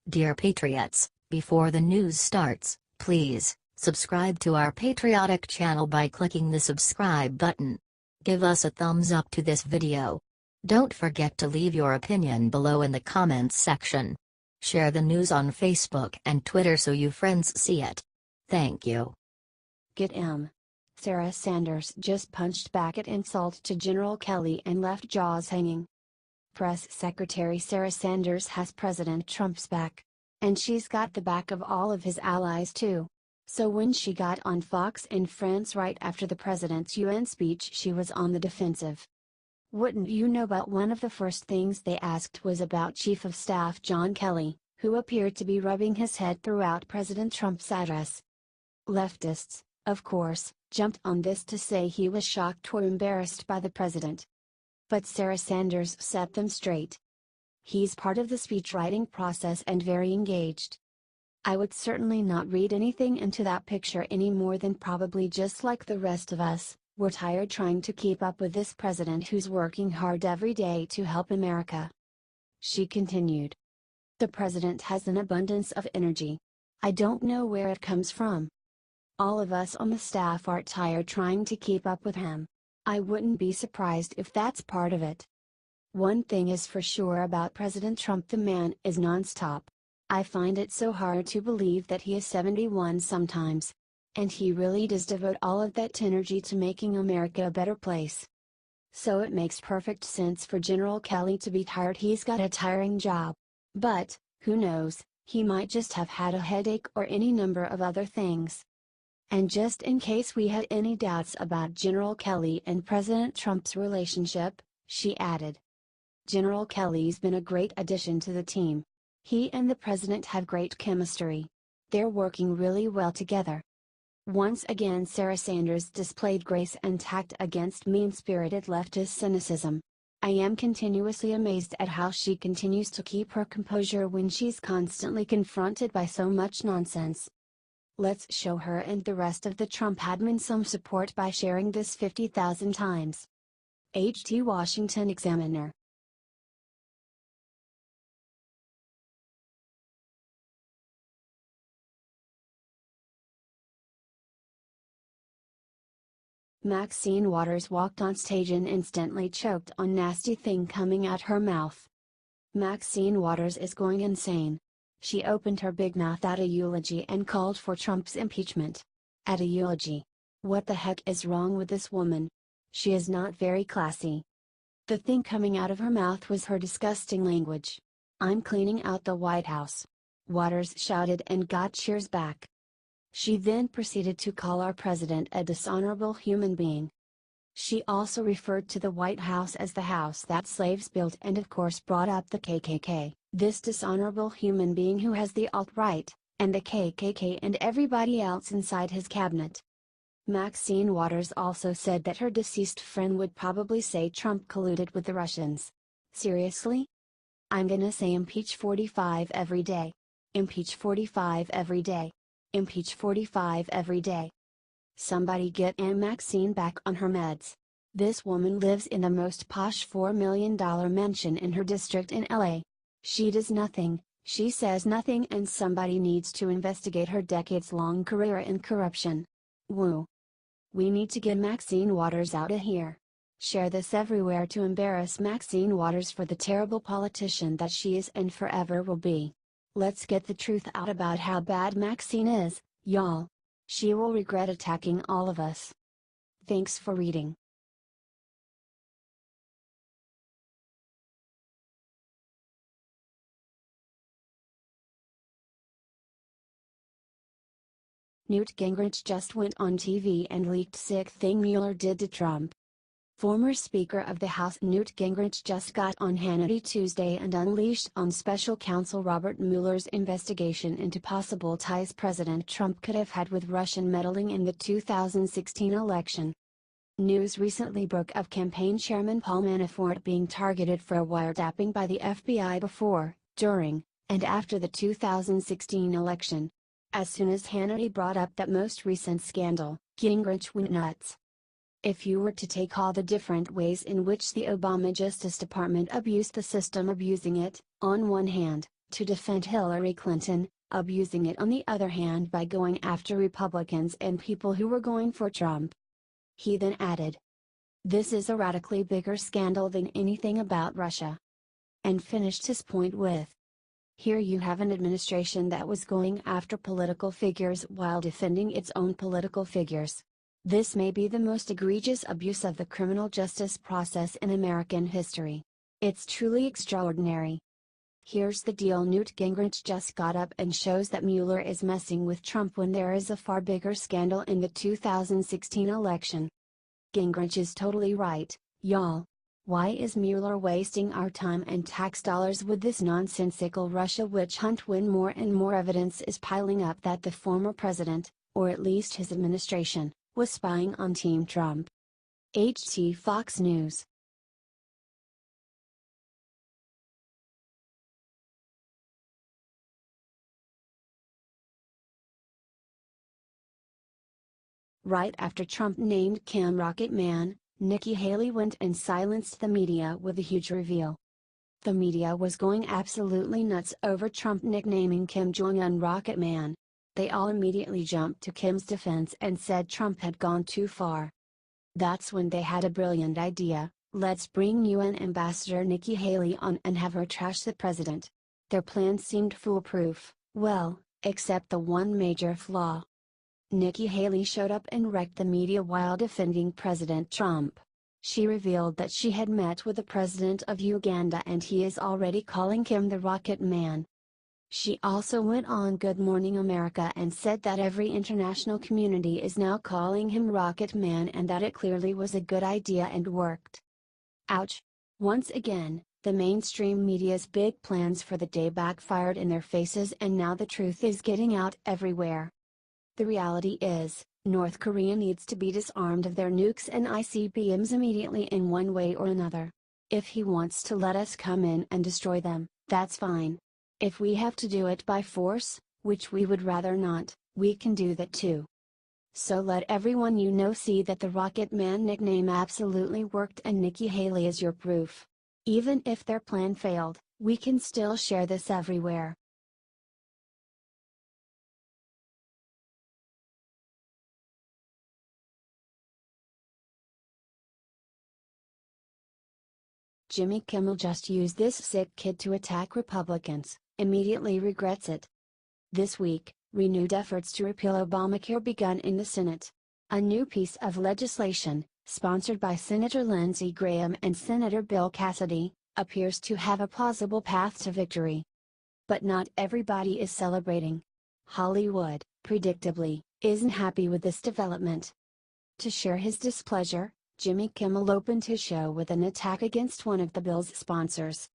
Dear Patriots, before the news starts, please subscribe to our patriotic channel by clicking the subscribe button. Give us a thumbs up to this video. Don't forget to leave your opinion below in the comments section. Share the news on Facebook and Twitter so you friends see it. Thank you. Get M. Sarah Sanders just punched back at insult to General Kelly and left jaws hanging. Press Secretary Sarah Sanders has President Trump's back. And she's got the back of all of his allies too. So when she got on Fox and Friends right after the president's UN speech, she was on the defensive. Wouldn't you know, but one of the first things they asked was about Chief of Staff John Kelly, who appeared to be rubbing his head throughout President Trump's address. Leftists, of course, jumped on this to say he was shocked or embarrassed by the president. But Sarah Sanders set them straight. He's part of the speechwriting process and very engaged. I would certainly not read anything into that picture any more than probably just like the rest of us, we're tired trying to keep up with this president who's working hard every day to help America. She continued. The president has an abundance of energy. I don't know where it comes from. All of us on the staff are tired trying to keep up with him. I wouldn't be surprised if that's part of it. One thing is for sure about President Trump: the man is non-stop. I find it so hard to believe that he is 71 sometimes. And he really does devote all of that energy to making America a better place. So it makes perfect sense for General Kelly to be tired. He's got a tiring job. But, who knows, he might just have had a headache or any number of other things. And just in case we had any doubts about General Kelly and President Trump's relationship, she added. General Kelly's been a great addition to the team. He and the president have great chemistry. They're working really well together. Once again, Sarah Sanders displayed grace and tact against mean-spirited leftist cynicism. I am continuously amazed at how she continues to keep her composure when she's constantly confronted by so much nonsense. Let's show her and the rest of the Trump admin some support by sharing this 50,000 times. H.T. Washington Examiner. Maxine Waters walked on stage and instantly choked on nasty thing coming out her mouth. Maxine Waters is going insane. She opened her big mouth at a eulogy and called for Trump's impeachment. At a eulogy. What the heck is wrong with this woman? She is not very classy. The thing coming out of her mouth was her disgusting language. I'm cleaning out the White House. Waters shouted and got cheers back. She then proceeded to call our president a dishonorable human being. She also referred to the White House as the house that slaves built and of course brought up the KKK, this dishonorable human being who has the alt-right, and the KKK and everybody else inside his cabinet. Maxine Waters also said that her deceased friend would probably say Trump colluded with the Russians. Seriously? I'm gonna say impeach 45 every day. Impeach 45 every day. Impeach 45 every day. Somebody get Aunt Maxine back on her meds. This woman lives in the most posh $4 million mansion in her district in LA. She does nothing, she says nothing, and somebody needs to investigate her decades-long career in corruption. Woo. We need to get Maxine Waters out of here. Share this everywhere to embarrass Maxine Waters for the terrible politician that she is and forever will be. Let's get the truth out about how bad Maxine is, y'all. She will regret attacking all of us. Thanks for reading. Newt Gingrich just went on TV and leaked sick thing Mueller did to Trump. Former Speaker of the House Newt Gingrich just got on Hannity Tuesday and unleashed on Special Counsel Robert Mueller's investigation into possible ties President Trump could have had with Russian meddling in the 2016 election. News recently broke of campaign chairman Paul Manafort being targeted for wiretapping by the FBI before, during, and after the 2016 election. As soon as Hannity brought up that most recent scandal, Gingrich went nuts. If you were to take all the different ways in which the Obama Justice Department abused the system abusing it, on one hand, to defend Hillary Clinton, abusing it on the other hand by going after Republicans and people who were going for Trump. He then added, "This is a radically bigger scandal than anything about Russia." And finished his point with, "Here you have an administration that was going after political figures while defending its own political figures. This may be the most egregious abuse of the criminal justice process in American history. It's truly extraordinary." Here's the deal: Newt Gingrich just got up and shows that Mueller is messing with Trump when there is a far bigger scandal in the 2016 election. Gingrich is totally right, y'all. Why is Mueller wasting our time and tax dollars with this nonsensical Russia witch hunt when more and more evidence is piling up that the former president, or at least his administration, was spying on Team Trump? HT Fox News. Right after Trump named Kim Rocket Man, Nikki Haley went and silenced the media with a huge reveal. The media was going absolutely nuts over Trump nicknaming Kim Jong-un Rocket Man. They all immediately jumped to Kim's defense and said Trump had gone too far. That's when they had a brilliant idea: let's bring UN Ambassador Nikki Haley on and have her trash the president. Their plan seemed foolproof, well, except the one major flaw. Nikki Haley showed up and wrecked the media while defending President Trump. She revealed that she had met with the president of Uganda and he is already calling Kim the Rocket Man. She also went on Good Morning America and said that every international community is now calling him Rocket Man and that it clearly was a good idea and worked. Ouch! Once again, the mainstream media's big plans for the day backfired in their faces and now the truth is getting out everywhere. The reality is, North Korea needs to be disarmed of their nukes and ICBMs immediately in one way or another. If he wants to let us come in and destroy them, that's fine. If we have to do it by force, which we would rather not, we can do that too. So let everyone you know see that the Rocket Man nickname absolutely worked and Nikki Haley is your proof. Even if their plan failed, we can still share this everywhere. Jimmy Kimmel just used this sick kid to attack Republicans, immediately regrets it. This week, renewed efforts to repeal Obamacare begun in the Senate. A new piece of legislation, sponsored by Senator Lindsey Graham and Senator Bill Cassidy, appears to have a plausible path to victory. But not everybody is celebrating. Hollywood, predictably, isn't happy with this development. To share his displeasure, Jimmy Kimmel opened his show with an attack against one of the bill's sponsors.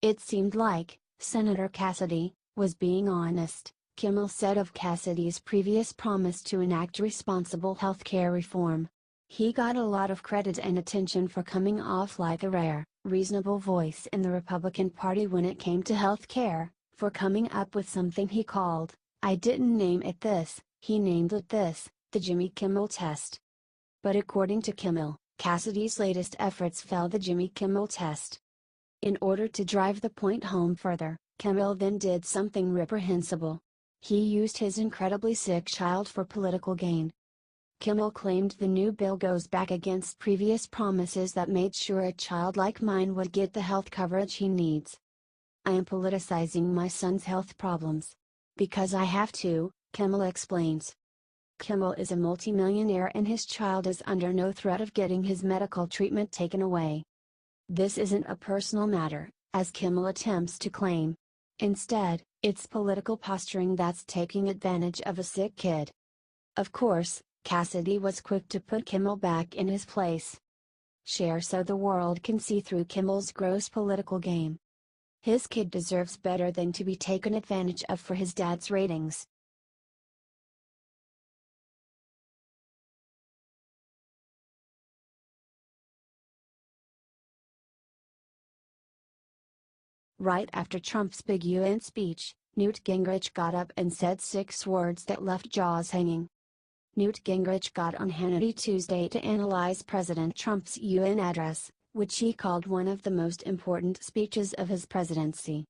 It seemed like Senator Cassidy was being honest, Kimmel said of Cassidy's previous promise to enact responsible healthcare reform. He got a lot of credit and attention for coming off like a rare, reasonable voice in the Republican Party when it came to healthcare, for coming up with something he called, "I didn't name it this, he named it this, the Jimmy Kimmel test." But according to Kimmel, Cassidy's latest efforts failed the Jimmy Kimmel test. In order to drive the point home further, Kimmel then did something reprehensible. He used his incredibly sick child for political gain. Kimmel claimed the new bill goes back against previous promises that made sure a child like mine would get the health coverage he needs. "I am politicizing my son's health problems. Because I have to," Kimmel explains. Kimmel is a multimillionaire and his child is under no threat of getting his medical treatment taken away. This isn't a personal matter, as Kimmel attempts to claim. Instead, it's political posturing that's taking advantage of a sick kid. Of course, Cassidy was quick to put Kimmel back in his place. Share so the world can see through Kimmel's gross political game. His kid deserves better than to be taken advantage of for his dad's ratings. Right after Trump's big UN speech, Newt Gingrich got up and said 6 words that left jaws hanging. Newt Gingrich got on Hannity Tuesday to analyze President Trump's UN address, which he called one of the most important speeches of his presidency.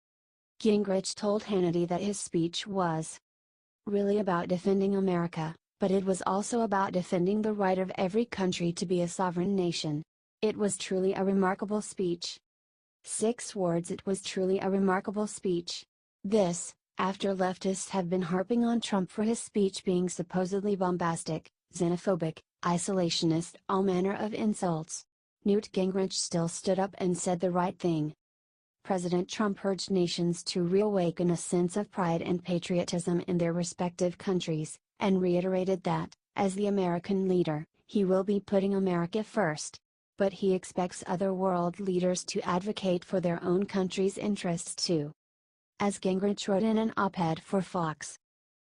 Gingrich told Hannity that his speech was really about defending America, but it was also about defending the right of every country to be a sovereign nation. It was truly a remarkable speech. 6 words. It was truly a remarkable speech. This, after leftists have been harping on Trump for his speech being supposedly bombastic, xenophobic, isolationist, all manner of insults. Newt Gingrich still stood up and said the right thing. President Trump urged nations to reawaken a sense of pride and patriotism in their respective countries, and reiterated that, as the American leader, he will be putting America first. But he expects other world leaders to advocate for their own country's interests too. As Gingrich wrote in an op-ed for Fox,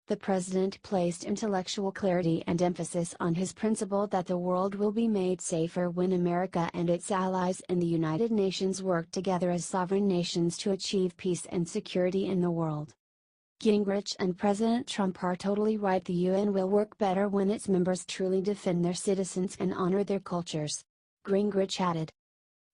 the president placed intellectual clarity and emphasis on his principle that the world will be made safer when America and its allies in the United Nations work together as sovereign nations to achieve peace and security in the world. Gingrich and President Trump are totally right. The UN will work better when its members truly defend their citizens and honor their cultures. Gingrich added.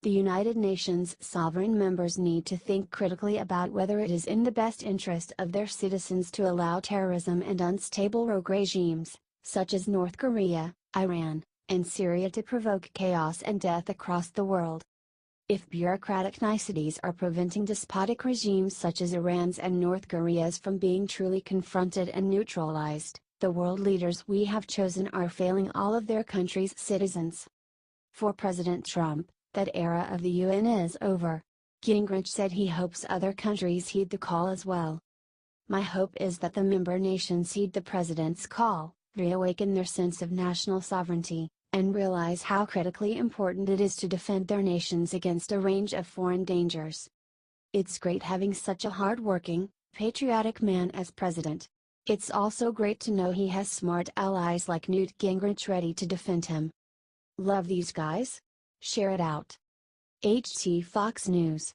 The United Nations sovereign members need to think critically about whether it is in the best interest of their citizens to allow terrorism and unstable rogue regimes, such as North Korea, Iran, and Syria to provoke chaos and death across the world. If bureaucratic niceties are preventing despotic regimes such as Iran's and North Korea's from being truly confronted and neutralized, the world leaders we have chosen are failing all of their country's citizens. For President Trump, that era of the UN is over. Gingrich said he hopes other countries heed the call as well. My hope is that the member nations heed the president's call, reawaken their sense of national sovereignty, and realize how critically important it is to defend their nations against a range of foreign dangers. It's great having such a hard-working, patriotic man as president. It's also great to know he has smart allies like Newt Gingrich ready to defend him. Love these guys? Share it out. HT Fox News.